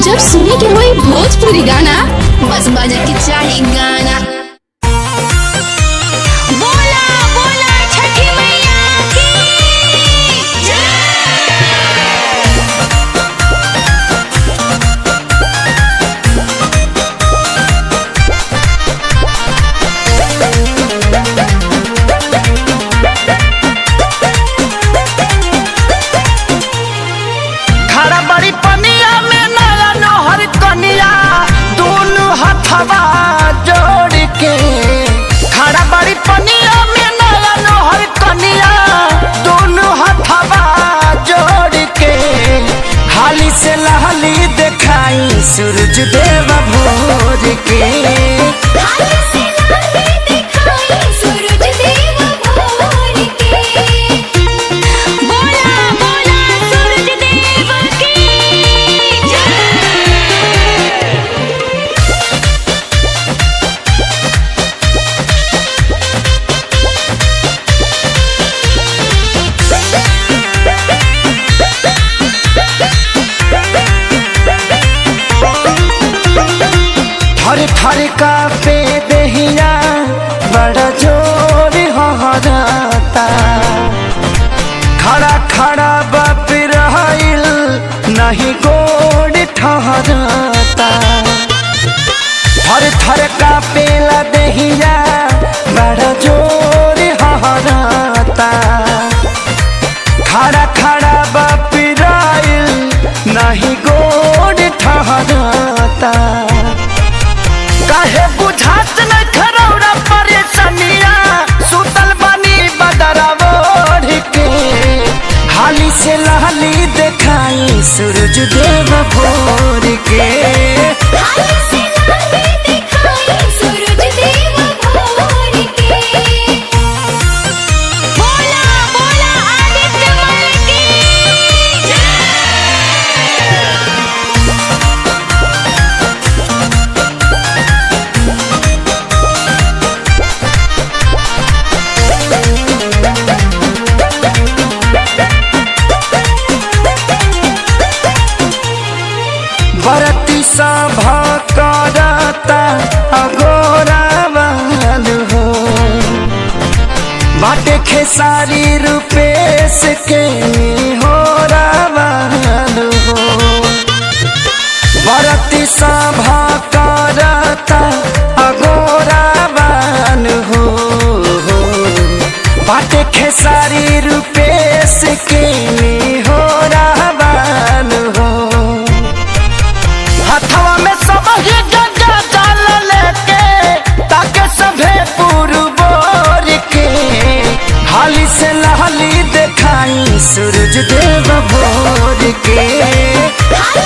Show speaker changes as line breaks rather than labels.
जब सुने के होई भोजपुरी गाना बस बजे के चाही गाना। बोला बोला छठी मैया की
खड़ा बड़ी पनिया में नया नहर कनिया दोनों हथवा जोड़ के। खड़ा बड़ी पनिया में नया नहर कनिया दोनों हथवा जोड़ के। हाली से लहली दिखाई सूरज देव भोर के।
हाली से लहली दिखाई सूरज देव भोर के। बोला बोला सूरज देव की
थर थर का पे दहिया बड़ा जोर हहराता। खड़ा खड़ा बाप रहिल नहीं गोड़ ठहराता। थर थर का पेला दहिया बड़ा जोर हहराता। खड़ा खड़ा बाप रहिल नहीं गोड़ ठहराता। काहे बुझात न खरौरा परेशानिया सुतल बनी बदरावोढ़ के। हाली से लहली दिखाई सूरज देव भोर के।
हाली से लहली दिखाई सूरज देव भोर के। बोला बोला आदित्य मल की
बरती सभा करता अगोरा वाल हो। बाटे खेसारी रूपेश के हो रावाल हो। बरती सभा करता अगोरा वाल हो। बाटे खेसारी रूपेश के हो रावाल हो। हथवा में सब ही गंगा जल लेके ताके सभे पुरबोर के। हाली से लहली दिखाई सूरज देव भोर के।
हाली